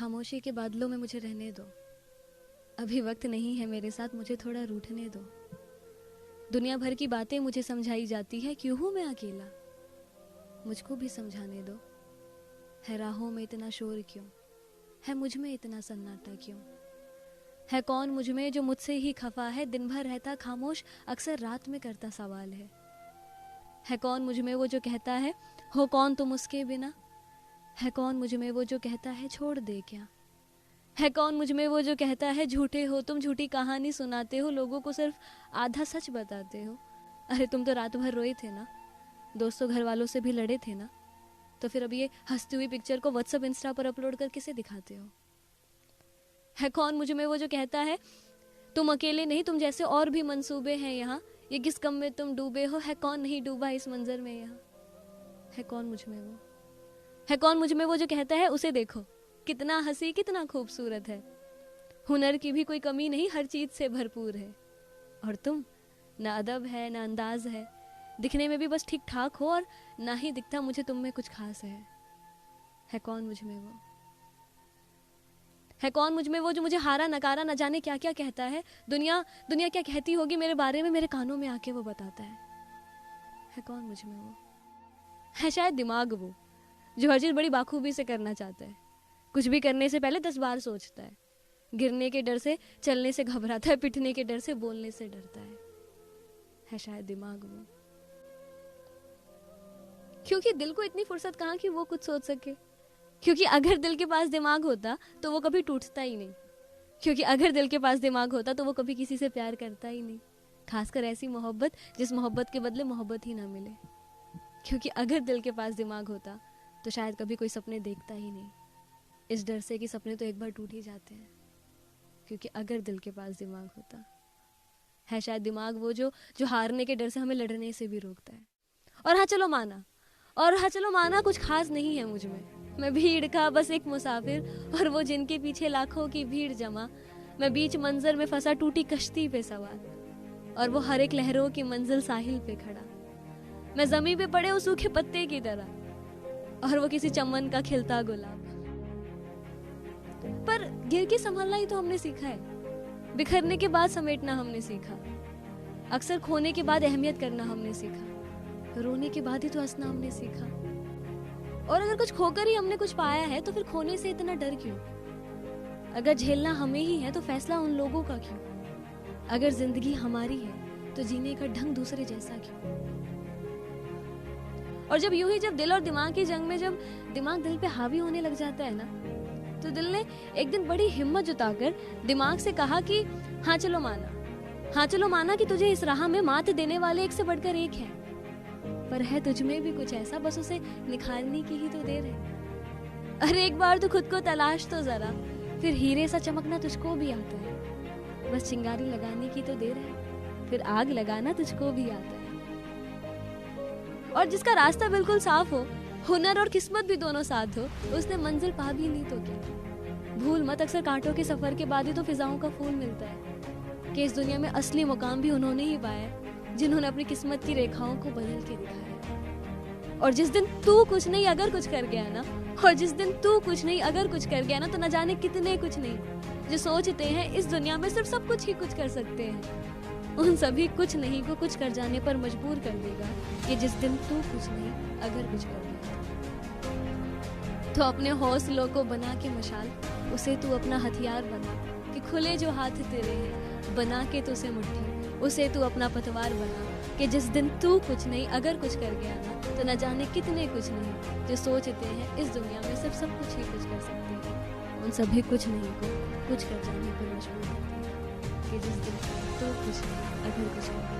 खामोशी के बादलों में मुझे रहने दो। अभी वक्त नहीं है मेरे साथ, मुझे थोड़ा रूठने दो। दुनिया भर की बातें मुझे समझाई जाती है, क्यों हूं मैं अकेला? मुझको भी समझाने दो। है राहों में इतना शोर क्यों? है मुझ में इतना सन्नाटा क्यों? है कौन मुझ में जो मुझसे ही खफा है? दिन भर रहता खामोश, अक्सर रात में करता सवाल है। है कौन मुझ में वो जो कहता है हो कौन तुम उसके बिना? है कौन मुझ में वो जो कहता है छोड़ दे क्या? है कौन मुझ में वो जो कहता है झूठे हो तुम, झूठी कहानी सुनाते हो, लोगों को सिर्फ आधा सच बताते हो। अरे तुम तो रात भर रोए थे ना, दोस्तों घर वालों से भी लड़े थे ना, तो फिर अब ये हंसती हुई पिक्चर को व्हाट्सएप इंस्टा पर अपलोड कर किसे दिखाते हो? है कौन मुझ में वो जो कहता है तुम अकेले नहीं, तुम जैसे और भी मंसूबे हैं यहाँ, ये किस गम में तुम डूबे हो? है कौन नहीं डूबा इस मंजर में यहाँ? है कौन मुझ में वो? है कौन मुझ में वो जो कहता है उसे देखो कितना हंसी कितना खूबसूरत है, हुनर की भी कोई कमी नहीं, हर चीज से भरपूर है। और तुम, ना अदब है ना अंदाज है, दिखने में भी बस ठीक ठाक हो, और ना ही दिखता मुझे तुम में कुछ खास है। है कौन मुझ में वो? है कौन मुझ में वो जो मुझे हारा नकारा न जाने क्या क्या कहता है? दुनिया दुनिया क्या कहती होगी मेरे बारे में, मेरे कानों में आके वो बताता है। है कौन मुझ में वो? है शायद दिमाग वो जो हर चीज बड़ी बाखूबी से करना चाहता है, कुछ भी करने से पहले 10 बार सोचता है, गिरने के डर से चलने से घबराता है, पिटने के डर से बोलने से डरता है शायद दिमाग वो। क्योंकि दिल को इतनी फुर्सत कहाँ कि वो कुछ सोच सके, क्योंकि अगर दिल के पास दिमाग होता तो वो कभी टूटता ही नहीं, क्योंकि अगर दिल के पास दिमाग होता तो वो कभी किसी से प्यार करता ही नहीं, खासकर ऐसी मोहब्बत जिस मोहब्बत के बदले मोहब्बत ही ना मिले। क्योंकि अगर दिल के पास दिमाग होता तो शायद कभी कोई सपने देखता ही नहीं, इस डर से कि सपने तो एक बार टूट ही जाते हैं। क्योंकि अगर दिल के पास दिमाग होता, है शायद दिमाग वो जो हारने के डर से हमें लड़ने से भी रोकता है। और हाँ चलो माना कुछ खास नहीं है मुझ में, मैं भीड़ का बस एक मुसाफिर, और वो जिनके पीछे लाखों की भीड़ जमा, मैं बीच मंजर में फंसा टूटी कश्ती पे सवार, और वो हर एक लहरों की मंजिल साहिल पे खड़ा, मैं जमीन पे पड़े उस सूखे पत्ते की तरह, और वो किसी चमन का खिलता गुलाब। पर गिर के संभलना ही तो हमने सीखा है, बिखरने के बाद समेटना हमने सीखा, अक्सर खोने के बाद अहमियत करना हमने सीखा, रोने के बाद ही तो हंसना हमने सीखा। और अगर कुछ खोकर ही हमने कुछ पाया है तो फिर खोने से इतना डर क्यों? अगर झेलना हमें ही है तो फैसला उन लोगों का क्यों? अगर जिंदगी हमारी है तो जीने का ढंग दूसरे जैसा क्यों? और जब यूं ही जब दिल और दिमाग की जंग में जब दिमाग दिल पे हावी होने लग जाता है ना, तो दिल ने एक दिन बड़ी हिम्मत जुटाकर दिमाग से कहा कि हाँ चलो माना कि तुझे इस राह में मात देने वाले एक से बढ़कर एक है, पर है तुझ में भी कुछ ऐसा, बस उसे निखारने की ही तो देर है। अरे एक बार तो खुद को तलाश तो जरा, फिर हीरे सा चमकना तुझको भी आता है, बस चिंगारी लगाने की तो देर है, फिर आग लगाना तुझको भी आता है। और जिसका रास्ता बिल्कुल साफ हो, हुनर और किस्मत भी दोनों साथ हो, उसने मंजिल पा भी ली तो क्या? भूल मत, अक्सर कांटों के सफर के बाद ही तो फिजाओं का फूल मिलता है, कि इस दुनिया में असली मुकाम भी उन्होंने ही पाया जिन्होंने अपनी किस्मत की रेखाओं को बदल के दिखाया। और जिस दिन तू कुछ नहीं अगर कुछ कर गया ना, तो न जाने कितने कुछ नहीं जो सोचते हैं इस दुनिया में सिर्फ सब कुछ ही कुछ कर सकते हैं, उन सभी कुछ नहीं को कुछ कर जाने पर मजबूर कर देगा कि जिस दिन तू कुछ नहीं अगर कुछ कर गया। तो अपने हौसलों को बना के मशाल, उसे तू अपना हथियार बना, कि खुले जो हाथ तेरे हैं बना के तो उसे मुट्ठी, उसे तू अपना पतवार बना, कि जिस दिन तू कुछ नहीं अगर कुछ कर गया ना, तो न जाने कितने कुछ नहीं जो सोचते हैं इस दुनिया में सिर्फ सब कुछ ही कुछ कर सकते हैं, उन सभी कुछ नहीं को कुछ कर जाने पर मजबूर होते हैं, कि जिस दिन तू कुछ नहीं अगर कुछ कर गया।